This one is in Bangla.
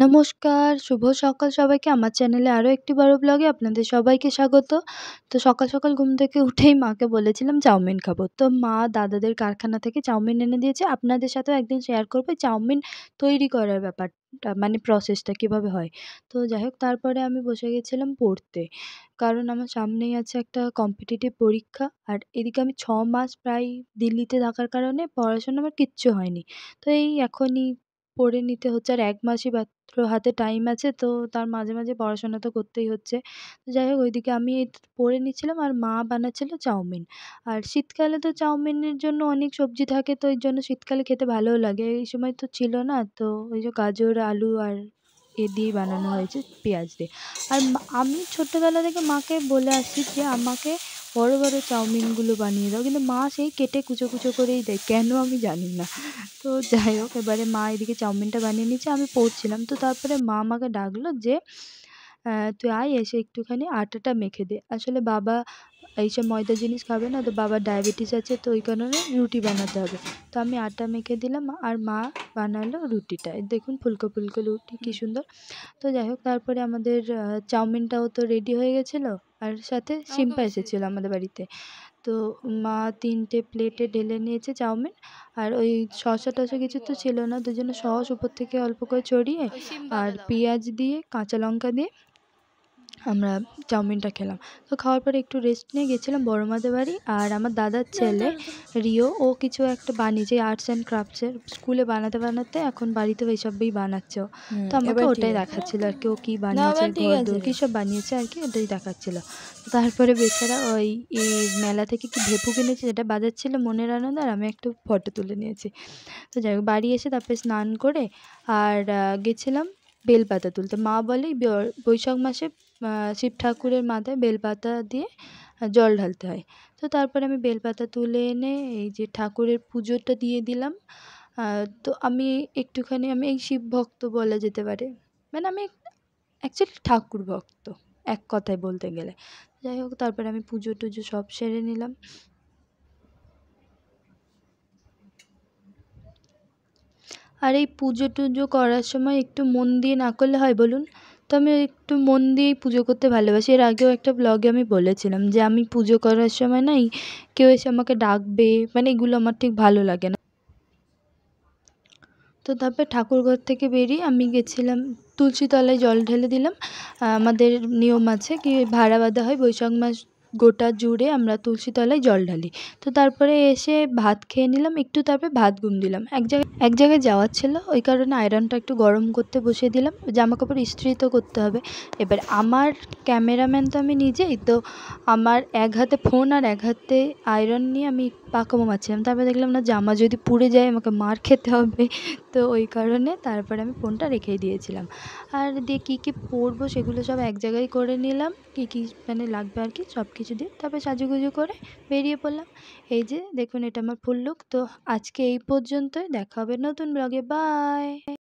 নমস্কার, শুভ সকাল সবাইকে। আমার চ্যানেলে আরো একটি বড় ব্লগে আপনাদের সবাইকে স্বাগত। তো সকাল, সকাল ঘুম থেকে উঠেই মাকে বলেছিলাম চাউমিন খাবো। তো মা দাদাদের কারখানা থেকে চাউমিন এনে দিয়েছে। আপনাদের সাথেও একদিন শেয়ার করব চাউমিন তৈরি করার ব্যাপারটা, মানে প্রসেসটা কিভাবে হয়। তো যাই হোক, তারপরে আমি বসে গেছিলাম পড়তে। কারণ আমার সামনেই আছে একটা কম্পিটিটিভ পরীক্ষা। আর এদিকে আমি ৬ মাস প্রায় দিল্লিতে থাকার কারণে পড়াশোনা আমার কিচ্ছু হয়নি। তো এই এখনই পড়ে নিতে হচ্ছে। আর ১ মাসই মাত্র হাতে টাইম আছে, তো তার মাঝে, মাঝে পড়াশোনা তো করতেই হচ্ছে। তো যাই হোক, ওইদিকে আমি পড়ে নিচ্ছিলাম আর মা বানাচ্ছিল চাউমিন। আর শীতকালে তো চাউমিনের জন্য অনেক সবজি থাকে, তো এর জন্য শীতকালে খেতে ভালোও লাগে। এই সময় তো ছিল না, তো ওই যে গাজর, আলু আর দিয়েই বানানো হয়েছে, পেঁয়াজ দিয়ে। আর আমি ছোট্টবেলা থেকে মাকে বলে আসছি যে আমাকে বড়, বড় চাউমিনগুলো বানিয়ে দাও। কিন্তু মা সেই কেটে কুচো, কুচো করেই দেয়। কেন আমি জানি না। তো যাই হোক, এবারে মা এদিকে চাউমিনটা বানিয়ে নিচ্ছে, আমি পড়ছিলাম। তো তারপরে মা আমাকে ডাকলো যে "তুই আয়, এসে একটুখানি আটাটা মেখে দে।" আসলে বাবা এইসব ময়দার জিনিস খাবে না, তো বাবার ডায়াবেটিস আছে, তো ওই কারণে রুটি বানাতে হবে। তো আমি আটা মেখে দিলাম আর মা বানালো রুটিটা। এই দেখুন ফুলকো, ফুলকো রুটি কী সুন্দর। তো যাই হোক, তারপরে আমাদের চাউমিনটাও তো রেডি হয়ে গেছিলো আর সাথে সিম্পা এসেছিলো আমাদের বাড়িতে। তো মা ৩ টে প্লেটে ঢেলে নিয়েছে চাউমিন। আর ওই শসা-টসা কিছু তো ছিল না। দুজনে সস উপর থেকে অল্প করে ছড়িয়ে আর পেঁয়াজ দিয়ে, কাঁচা লঙ্কা দিয়ে আমরা চাউমিনটা খেলাম। তো খাওয়ার পরে একটু রেস্ট নিয়ে গেছিলাম বড়মাদের বাড়ি। আর আমার দাদার ছেলে রিও, ও কিছু একটা বানিয়েছে আর্টস অ্যান্ড ক্রাফটসের। স্কুলে বানাতে, বানাতে এখন বাড়িতেও এইসবই বানাচ্ছে ও। তো আমাকে ওটাই দেখাচ্ছিল আর কি, ও কী বানিয়েছে, ঘরদোর কী সব বানিয়েছে আর কি, ওটাই দেখাচ্ছিল। তারপরে বেচারা ওই মেলা থেকে কি ভেপু কিনেছে, যেটা বাজাচ্ছিল মনের আনন্দে, আর আমি একটু ফটো তুলে নিয়েছি। তো যাই হোক, বাড়ি এসে তারপরে স্নান করে আর গেছিলাম বেলপাতা তুলতে। মা বলে বৈশাখ মাসে শিব ঠাকুরের মাথায় বেলপাতা দিয়ে জল ঢালতে হয়। তো তারপরে আমি বেলপাতা তুলে এনে এই যে ঠাকুরের পুজোটা দিয়ে দিলাম। তো আমি একটুখানি, আমি এই শিব ভক্ত বলা যেতে পারে। মানে আমি অ্যাকচুয়ালি ঠাকুর ভক্ত, এক কথায় বলতে গেলে। যাই হোক, তারপরে আমি পুজো টুজো সব সেরে নিলাম। আর এই পুজো টুজো করার সময় একটু মন দিয়ে না করলে হয় বলুন? তো আমি একটু মন দিয়েই পুজো করতে ভালোবাসি। এর আগেও একটা ব্লগে আমি বলেছিলাম যে আমি পুজো করার সময় না কেউ এসে আমাকে ডাকবে, মানে এগুলো আমার ঠিক ভালো লাগে না। তো তারপর ঠাকুরঘর থেকে বেরিয়ে আমি গেছিলাম তুলসী তলায়, জল ঢেলে দিলাম। আমাদের নিয়ম আছে কি, ভাড়া বাঁধা হয় বৈশাখ মাস গোটা জুড়ে আমরা তুলসী তলায় জল ঢালি। তো তারপরে এসে ভাত খেয়ে নিলাম একটু, তারপরে ভাত ঘুম দিলাম। এক জায়গায় যাওয়ার ছিল, ওই কারণে আয়রনটা একটু গরম করতে বসিয়ে দিলাম। জামাকাপড় ইস্ত্রি তো করতে হবে। এবার আমার ক্যামেরাম্যান তো আমি নিজেই, তো আমার এক হাতে ফোন আর এক হাতে আয়রন নিয়ে আমি পাকামো মারছিলাম। তারপরে দেখলাম না, জামা যদি পুড়ে যায় আমাকে মার খেতে হবে। তো ওই কারণে তারপরে আমি ফোনটা রেখেই দিয়েছিলাম। আর দিয়ে কী, কী পরবো সেগুলো সব এক জায়গায় করে নিলাম। কী, কী মানে লাগবে আর কি সব কিছু দিয়ে তারপরে সাজুগুজু করে বেরিয়ে পড়লাম। এই যে দেখুন, এটা আমার ফুল লুক। তো আজকে এই পর্যন্তই, দেখা হবে নতুন ব্লগে। বাই।